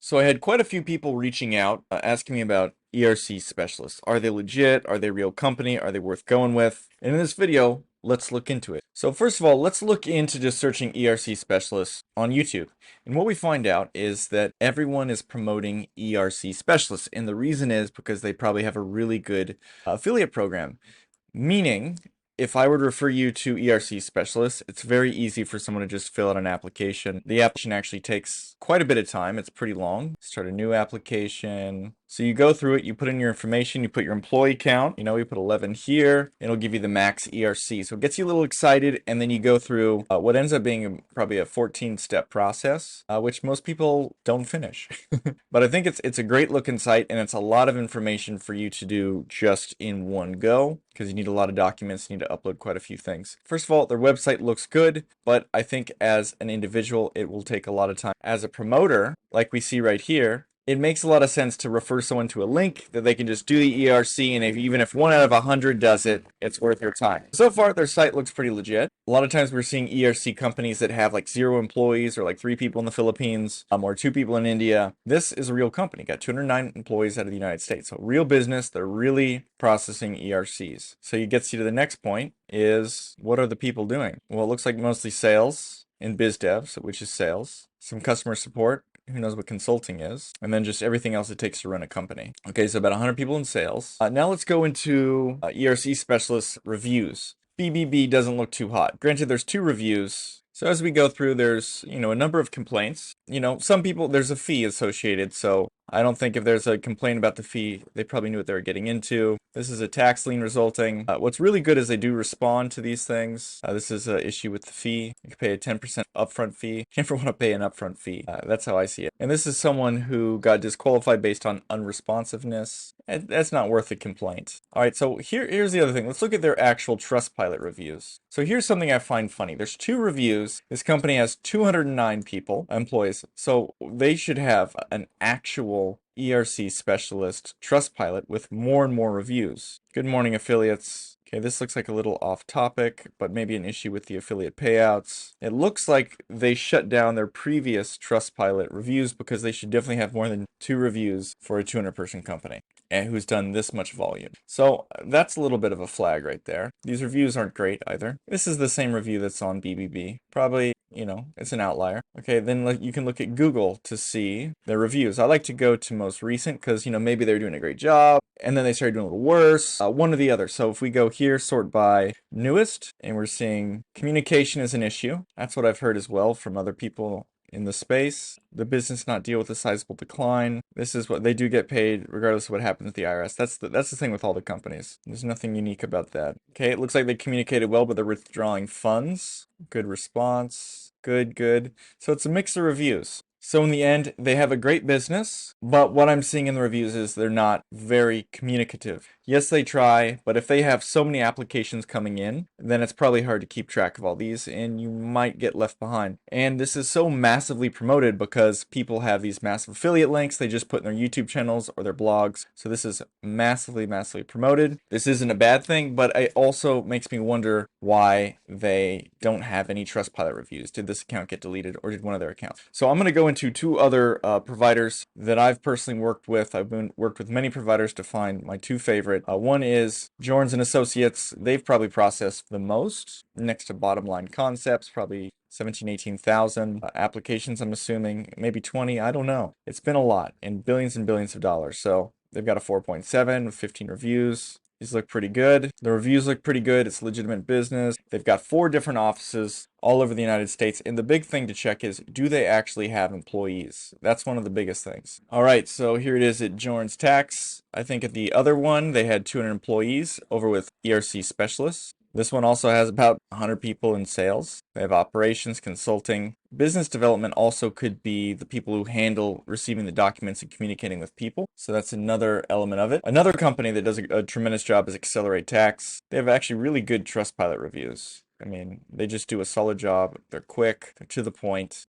So I had quite a few people reaching out, asking me about ERC specialists. Are they legit? Are they a real company? Are they worth going with? And in this video, let's look into it. So first of all, let's look into just searching ERC specialists on YouTube. And what we find out is that everyone is promoting ERC specialists. And the reason is because they probably have a really good affiliate program. Meaning, if I were to refer you to ERC specialists, it's very easy for someone to just fill out an application. The application actually takes quite a bit of time. It's pretty long. Start a new application. So you go through it, you put in your information, you put your employee count, we put 11 here, it'll give you the max ERC. So it gets you a little excited, and then you go through what ends up being probably a 14-step process, which most people don't finish. But I think it's a great looking site, and it's a lot of information for you to do just in one go, because you need a lot of documents, you need to upload quite a few things. First of all, their website looks good, but I think as an individual, it will take a lot of time. As a promoter, like we see right here, it makes a lot of sense to refer someone to a link that they can just do the ERC, and even if 1 out of 100 does it, it's worth your time. So far, their site looks pretty legit. A lot of times we're seeing ERC companies that have like 0 employees, or like 3 people in the Philippines, or 2 people in India. This is a real company. Got 209 employees out of the United States. So real business. They're really processing ERCs. So it gets you to the next point is, what are the people doing? Well, it looks like mostly sales and biz devs, which is sales. Some customer support. Who knows what consulting is, and then just everything else it takes to run a company. Okay, so about 100 people in sales. Now let's go into ERC specialist reviews. BBB doesn't look too hot. Granted, there's 2 reviews. So as we go through, there's, a number of complaints. Some people, there's a fee associated, so I don't think if there's a complaint about the fee, they probably knew what they were getting into. This is a tax lien resulting. What's really good is they do respond to these things. This is an issue with the fee. You can pay a 10% upfront fee. You never want to pay an upfront fee. That's how I see it. And this is someone who got disqualified based on unresponsiveness. That's not worth a complaint. All right, so here's the other thing. Let's look at their actual Trustpilot reviews. So here's something I find funny. There's 2 reviews. This company has 209 employees. So they should have an actual ERC specialist Trustpilot with more and more reviews. Good morning, affiliates. Okay, this looks like a little off topic, but maybe an issue with the affiliate payouts. It looks like they shut down their previous Trustpilot reviews because they should definitely have more than 2 reviews for a 200-person company and who's done this much volume. So that's a little bit of a flag right there. These reviews aren't great either. This is the same review that's on BBB. Probably, it's an outlier. Okay, then you can look at Google to see their reviews. I like to go to most recent because, maybe they're doing a great job and then they started doing a little worse. One or the other. So if we go here, sort by newest, and we're seeing communication is an issue. That's what I've heard as well from other people in the space. The business not deal with a sizable decline. This is what they do get paid regardless of what happens with the IRS. That's the thing with all the companies. There's nothing unique about that. Okay, it looks like they communicated well, but they're withdrawing funds. Good response. Good. So it's a mix of reviews. So in the end, they have a great business, but what I'm seeing in the reviews is they're not very communicative. Yes, they try, but if they have so many applications coming in, then it's probably hard to keep track of all these, and you might get left behind. And this is so massively promoted because people have these massive affiliate links they just put in their YouTube channels or their blogs. So this is massively promoted. This isn't a bad thing, but it also makes me wonder why they don't have any Trustpilot reviews. Did this account get deleted, or did one of their accounts? So I'm going to go into 2 other providers that I've personally worked with. I've worked with many providers to find my 2 favorite. One is Jorns and Associates. They've probably processed the most, next to Bottom Line Concepts, probably 18,000 applications, I'm assuming, maybe 20, I don't know. It's been a lot, and billions of dollars. So they've got a 4.7 with 15 reviews. These look pretty good. The reviews look pretty good. It's legitimate business. They've got 4 different offices all over the United States. And the big thing to check is, do they actually have employees? That's one of the biggest things. All right, so here it is at Jorns Tax. I think at the other one, they had 200 employees over with ERC Specialists. This one also has about 100 people in sales. They have operations, consulting. Business development also could be the people who handle receiving the documents and communicating with people. So that's another element of it. Another company that does a tremendous job is Accelerate Tax. They have actually really good Trustpilot reviews. I mean, they just do a solid job. They're quick, they're to the point,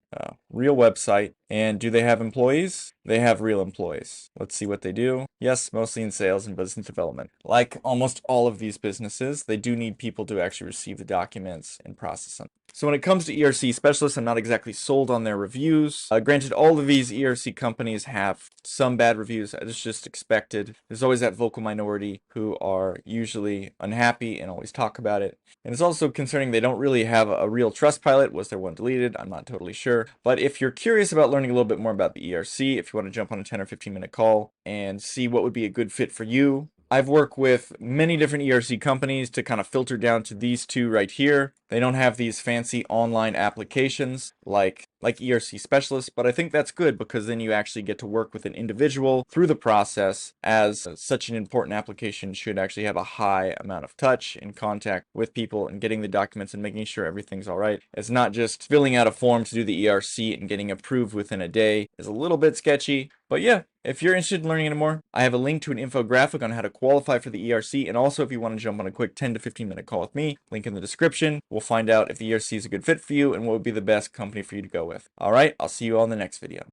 real website. And do they have employees? They have real employees. Let's see what they do. Yes, mostly in sales and business development. Like almost all of these businesses, they do need people to actually receive the documents and process them. So when it comes to ERC specialists, I'm not exactly sold on their reviews. Granted, all of these ERC companies have some bad reviews. It's just expected. There's always that vocal minority who are usually unhappy and always talk about it. And it's also concerning they don't really have a real Trustpilot. Was there one deleted? I'm not totally sure. But if you're curious about learning a little bit more about the ERC, if you want to jump on a 10 or 15 minute call and see what would be a good fit for you, I've worked with many different ERC companies to kind of filter down to these two right here. They don't have these fancy online applications like ERC Specialists, but I think that's good because then you actually get to work with an individual through the process, as such an important application should actually have a high amount of touch and contact with people and getting the documents and making sure everything's all right. It's not just filling out a form to do the ERC and getting approved within a day. It's a little bit sketchy, but yeah, if you're interested in learning any more, I have a link to an infographic on how to qualify for the ERC, and also if you want to jump on a quick 10 to 15 minute call with me, link in the description. We'll find out if the ERC is a good fit for you and what would be the best company for you to go with. All right, I'll see you all in the next video.